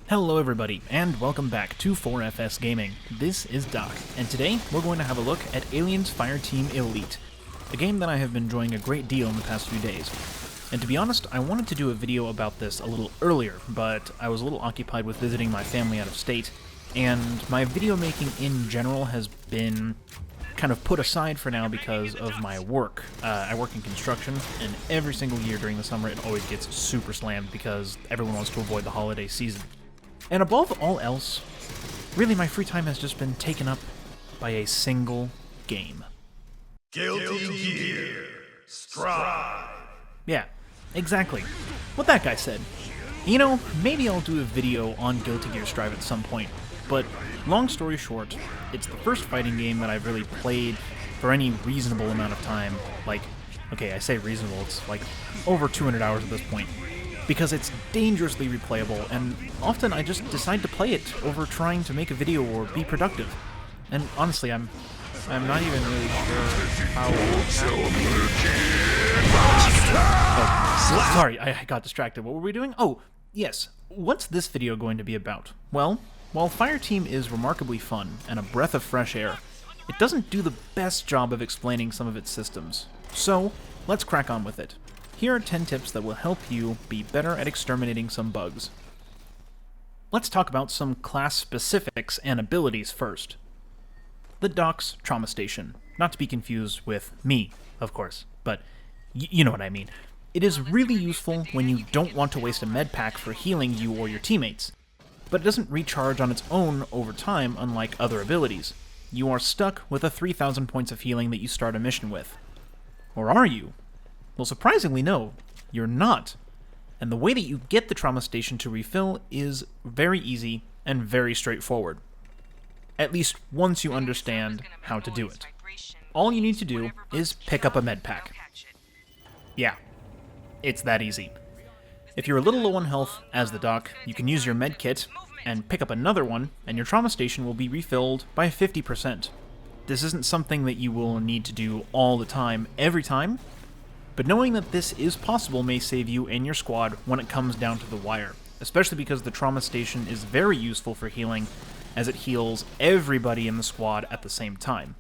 Hello everybody, and welcome back to 4FS Gaming. This is Doc, and today we're going to have a look at Aliens Fireteam Elite, a game that I have been enjoying a great deal in the past few days. And to be honest, I wanted to do a video about this a little earlier, but I was a little occupied with visiting my family out of state, and my video making in general has been kind of put aside for now because of my work. I work in construction, and every single year during the summer it always gets super slammed because everyone wants to avoid the holiday season. And above all else, really my free time has just been taken up by a single game. Guilty Gear Strive. Yeah, exactly. What that guy said. You know, maybe I'll do a video on Guilty Gear Strive at some point, but long story short, it's the first fighting game that I've really played for any reasonable amount of time. Like, okay, I say reasonable, it's like over 200 hours at this point. Because it's dangerously replayable, and often I just decide to play it over trying to make a video or be productive. And honestly, I'm not even really sure how... Oh, sorry, I got distracted. What were we doing? Oh, yes. What's this video going to be about? Well, while Fireteam is remarkably fun and a breath of fresh air, it doesn't do the best job of explaining some of its systems. So, let's crack on with it. Here are 10 tips that will help you be better at exterminating some bugs. Let's talk about some class specifics and abilities first. The Doc's Trauma Station. Not to be confused with me, of course, but you know what I mean. It is really useful when you don't want to waste a med pack for healing you or your teammates, but it doesn't recharge on its own over time unlike other abilities. You are stuck with a 3,000 points of healing that you start a mission with. Or are you? Well, surprisingly, no, you're not. And the way that you get the Trauma Station to refill is very easy and very straightforward. At least once you understand how to do it. All you need to do is pick up a med pack. Yeah, it's that easy. If you're a little low on health, as the Doc, you can use your med kit and pick up another one, and your Trauma Station will be refilled by 50%. This isn't something that you will need to do all the time, every time, but knowing that this is possible may save you and your squad when it comes down to the wire, especially because the Trauma Station is very useful for healing, as it heals everybody in the squad at the same time.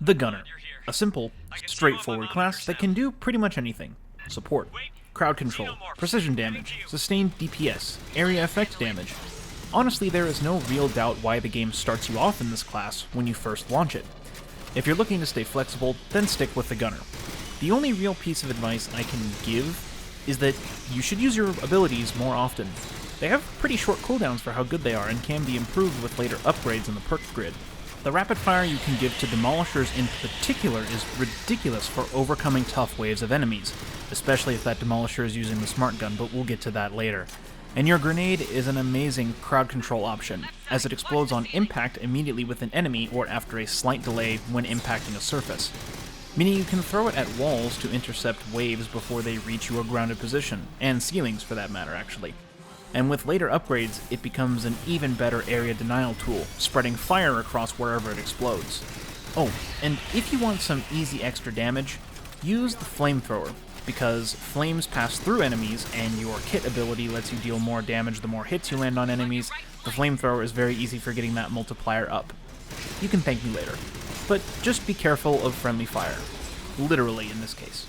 The Gunner, a simple, straightforward class that can do pretty much anything. Support, crowd control, precision damage, sustained DPS, area effect damage. Honestly, there is no real doubt why the game starts you off in this class when you first launch it. If you're looking to stay flexible, then stick with the Gunner. The only real piece of advice I can give is that you should use your abilities more often. They have pretty short cooldowns for how good they are and can be improved with later upgrades in the perk grid. The rapid fire you can give to Demolishers in particular is ridiculous for overcoming tough waves of enemies, especially if that Demolisher is using the smart gun, but we'll get to that later. And your grenade is an amazing crowd control option, as it explodes on impact immediately with an enemy or after a slight delay when impacting a surface, meaning you can throw it at walls to intercept waves before they reach your grounded position, and ceilings for that matter actually. And with later upgrades, it becomes an even better area denial tool, spreading fire across wherever it explodes. Oh, and if you want some easy extra damage, use the flamethrower, because flames pass through enemies and your kit ability lets you deal more damage the more hits you land on enemies. The flamethrower is very easy for getting that multiplier up. You can thank me later. But just be careful of friendly fire. Literally in this case.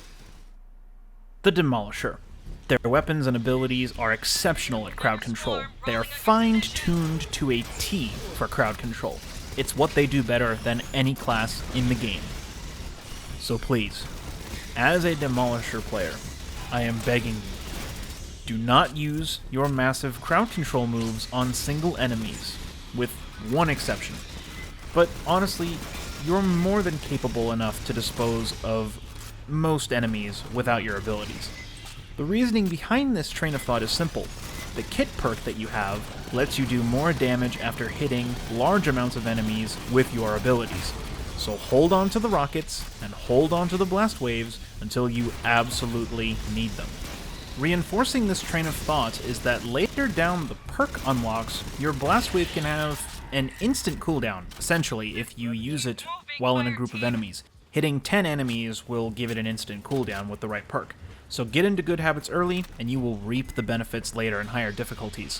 The Demolisher. Their weapons and abilities are exceptional at crowd control. They are fine-tuned to a T for crowd control. It's what they do better than any class in the game. So please, as a Demolisher player, I am begging you, do not use your massive crowd control moves on single enemies, with one exception. But honestly, you're more than capable enough to dispose of most enemies without your abilities. The reasoning behind this train of thought is simple. The kit perk that you have lets you do more damage after hitting large amounts of enemies with your abilities. So hold on to the rockets and hold on to the blast waves until you absolutely need them. Reinforcing this train of thought is that later down the perk unlocks, your blast wave can have an instant cooldown, essentially, if you use it while in a group of enemies. Hitting 10 enemies will give it an instant cooldown with the right perk. So get into good habits early, and you will reap the benefits later in higher difficulties.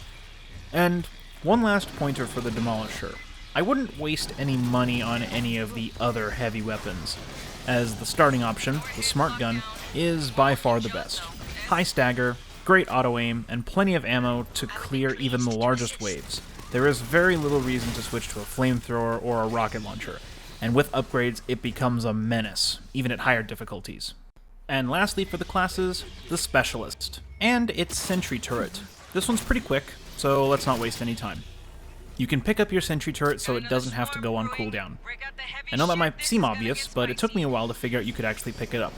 And one last pointer for the Demolisher. I wouldn't waste any money on any of the other heavy weapons, as the starting option, the Smart Gun, is by far the best. High stagger, great auto-aim, and plenty of ammo to clear even the largest waves. There is very little reason to switch to a flamethrower or a rocket launcher, and with upgrades it becomes a menace, even at higher difficulties. And lastly for the classes, the Specialist, and its Sentry Turret. This one's pretty quick, so let's not waste any time. You can pick up your Sentry Turret so it doesn't have to go on cooldown. I know that might seem obvious, but it took me a while to figure out you could actually pick it up.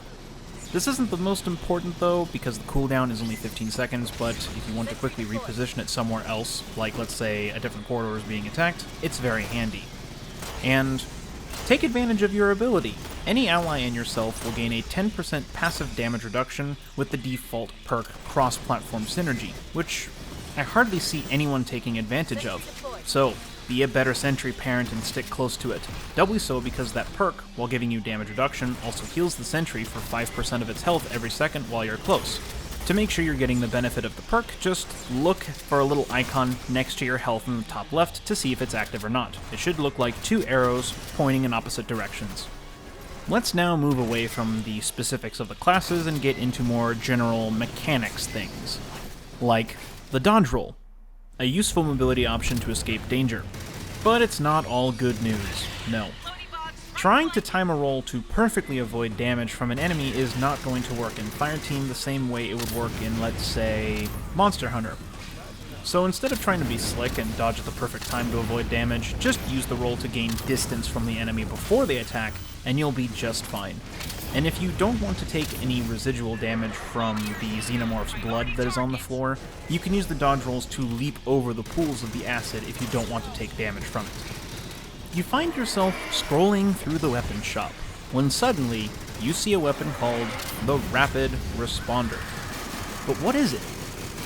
This isn't the most important though, because the cooldown is only 15 seconds, but if you want to quickly reposition it somewhere else, like let's say a different corridor is being attacked, it's very handy. And take advantage of your ability. Any ally and yourself will gain a 10% passive damage reduction with the default perk Cross-Platform Synergy, which I hardly see anyone taking advantage of. So, be a better sentry parent and stick close to it. Doubly so because that perk, while giving you damage reduction, also heals the sentry for 5% of its health every second while you're close. To make sure you're getting the benefit of the perk, just look for a little icon next to your health in the top left to see if it's active or not. It should look like two arrows pointing in opposite directions. Let's now move away from the specifics of the classes and get into more general mechanics things, like the dodge roll, a useful mobility option to escape danger. But it's not all good news, no. Trying to time a roll to perfectly avoid damage from an enemy is not going to work in Fireteam the same way it would work in, let's say, Monster Hunter. So instead of trying to be slick and dodge at the perfect time to avoid damage, just use the roll to gain distance from the enemy before they attack, and you'll be just fine. And if you don't want to take any residual damage from the Xenomorph's blood that is on the floor, you can use the dodge rolls to leap over the pools of the acid if you don't want to take damage from it. You find yourself scrolling through the weapons shop, when suddenly you see a weapon called the Rapid Responder. But what is it?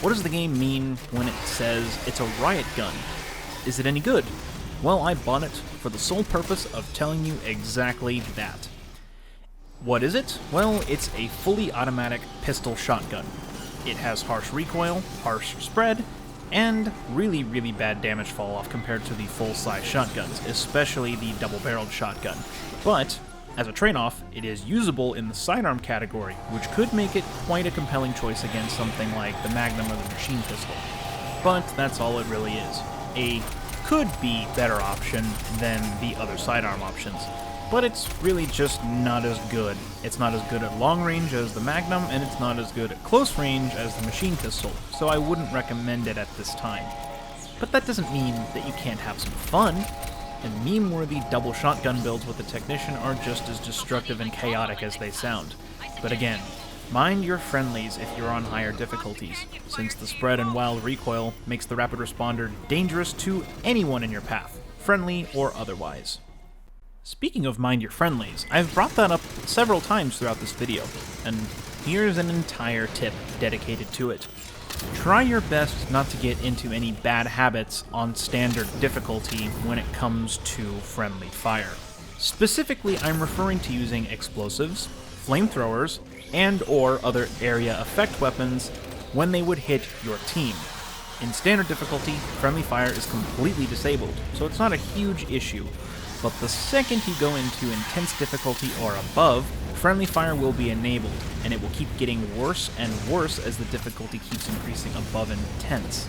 What does the game mean when it says it's a riot gun? Is it any good? Well, I bought it for the sole purpose of telling you exactly that. What is it? Well, it's a fully automatic pistol shotgun. It has harsh recoil, harsh spread, and really, really bad damage fall off compared to the full-size shotguns, especially the double-barreled shotgun. But, as a trade-off, it is usable in the sidearm category, which could make it quite a compelling choice against something like the Magnum or the machine pistol. But that's all it really is. A could-be better option than the other sidearm options. But it's really just not as good. It's not as good at long range as the Magnum, and it's not as good at close range as the machine pistol, so I wouldn't recommend it at this time. But that doesn't mean that you can't have some fun, and meme-worthy double shotgun builds with the Technician are just as destructive and chaotic as they sound. But again, mind your friendlies if you're on higher difficulties, since the spread and wild recoil makes the Rapid Responder dangerous to anyone in your path, friendly or otherwise. Speaking of mind your friendlies, I've brought that up several times throughout this video, and here's an entire tip dedicated to it. Try your best not to get into any bad habits on standard difficulty when it comes to friendly fire. Specifically, I'm referring to using explosives, flamethrowers, and or other area effect weapons when they would hit your team. In standard difficulty, friendly fire is completely disabled, so it's not a huge issue. But the second you go into intense difficulty or above, friendly fire will be enabled, and it will keep getting worse and worse as the difficulty keeps increasing above intense.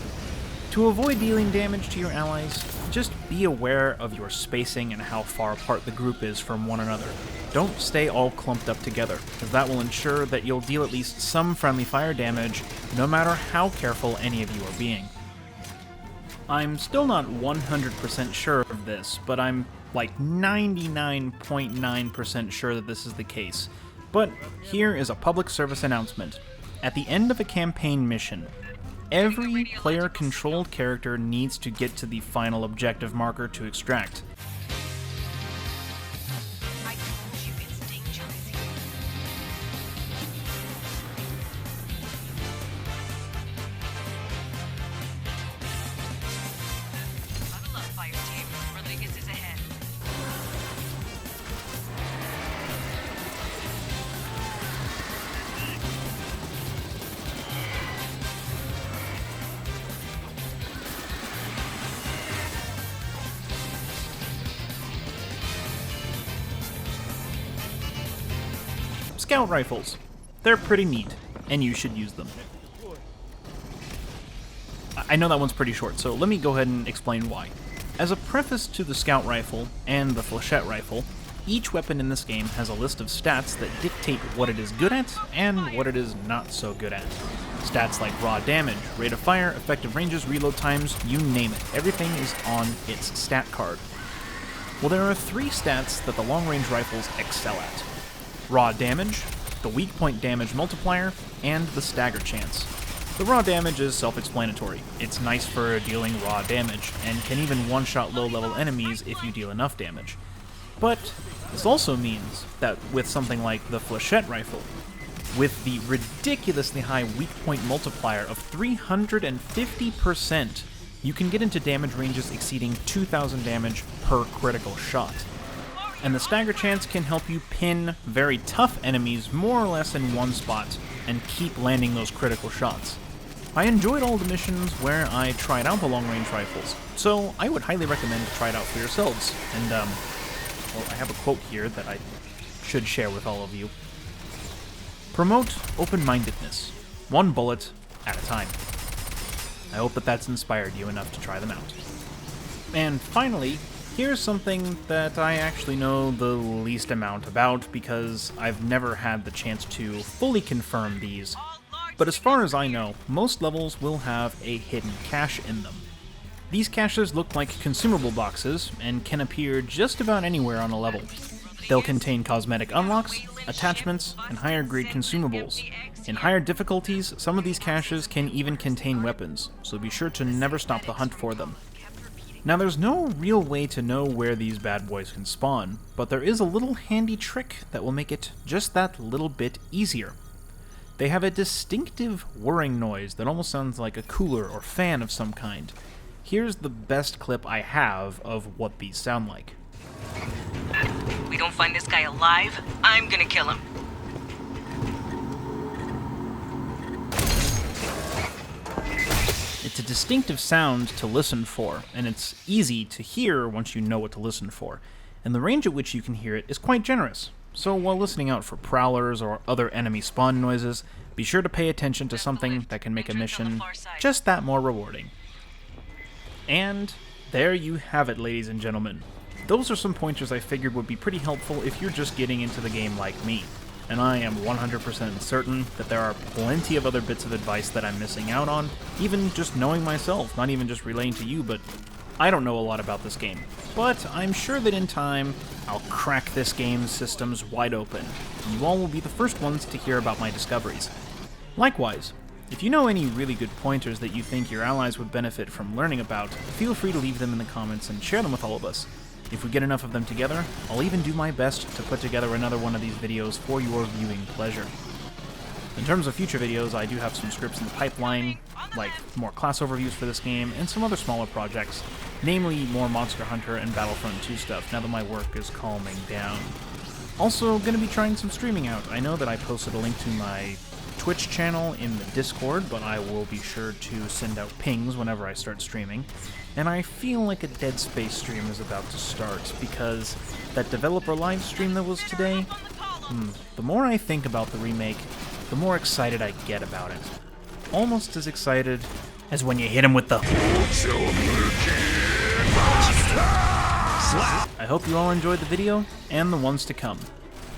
To avoid dealing damage to your allies, just be aware of your spacing and how far apart the group is from one another. Don't stay all clumped up together, as that will ensure that you'll deal at least some friendly fire damage, no matter how careful any of you are being. I'm still not 100% sure of this, but I'm like 99.9% sure that this is the case. But here is a public service announcement. At the end of a campaign mission, every player-controlled character needs to get to the final objective marker to extract. Fireteam, Rodriguez is ahead. scout rifles. They're pretty neat, and you should use them. I know that one's pretty short, so let me go ahead and explain why. As a preface to the scout rifle and the flechette rifle, each weapon in this game has a list of stats that dictate what it is good at and what it is not so good at. Stats like raw damage, rate of fire, effective ranges, reload times, you name it. Everything is on its stat card. Well, there are 3 stats that the long-range rifles excel at. Raw damage, the weak point damage multiplier, and the stagger chance. The raw damage is self-explanatory. It's nice for dealing raw damage, and can even one-shot low-level enemies if you deal enough damage. But this also means that with something like the flechette rifle, with the ridiculously high weak point multiplier of 350%, you can get into damage ranges exceeding 2,000 damage per critical shot. And the stagger chance can help you pin very tough enemies more or less in one spot and keep landing those critical shots. I enjoyed all the missions where I tried out the long-range rifles, so I would highly recommend to try it out for yourselves. And, well, I have a quote here that I should share with all of you. Promote open-mindedness, one bullet at a time. I hope that that's inspired you enough to try them out. And finally, here's something that I actually know the least amount about because I've never had the chance to fully confirm these. But as far as I know, most levels will have a hidden cache in them. These caches look like consumable boxes and can appear just about anywhere on a level. They'll contain cosmetic unlocks, attachments, and higher grade consumables. In higher difficulties, some of these caches can even contain weapons, so be sure to never stop the hunt for them. Now there's no real way to know where these bad boys can spawn, but there is a little handy trick that will make it just that little bit easier. They have a distinctive whirring noise that almost sounds like a cooler or fan of some kind. Here's the best clip I have of what these sound like. We don't find this guy alive, I'm gonna kill him. It's a distinctive sound to listen for, and it's easy to hear once you know what to listen for, and the range at which you can hear it is quite generous. So while listening out for prowlers or other enemy spawn noises, be sure to pay attention to something that can make a mission just that more rewarding. And there you have it, ladies and gentlemen. Those are some pointers I figured would be pretty helpful if you're just getting into the game like me. And I am 100% certain that there are plenty of other bits of advice that I'm missing out on, even just knowing myself, not even just relaying to you, but I don't know a lot about this game. But I'm sure that in time, I'll crack this game's systems wide open, and you all will be the first ones to hear about my discoveries. Likewise, if you know any really good pointers that you think your allies would benefit from learning about, feel free to leave them in the comments and share them with all of us. If we get enough of them together, I'll even do my best to put together another one of these videos for your viewing pleasure. In terms of future videos, I do have some scripts in the pipeline, like more class overviews for this game, and some other smaller projects, namely more Monster Hunter and Battlefront 2 stuff, now that my work is calming down. Also, gonna be trying some streaming out. I know that I posted a link to my Twitch channel in the Discord, but I will be sure to send out pings whenever I start streaming. And I feel like a Dead Space stream is about to start, because that developer live stream that was today, the more I think about the remake, the more excited I get about it. Almost as excited as when you hit him with the I hope you all enjoyed the video, and the ones to come.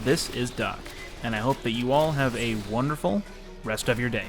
This is Doc, and I hope that you all have a wonderful rest of your day.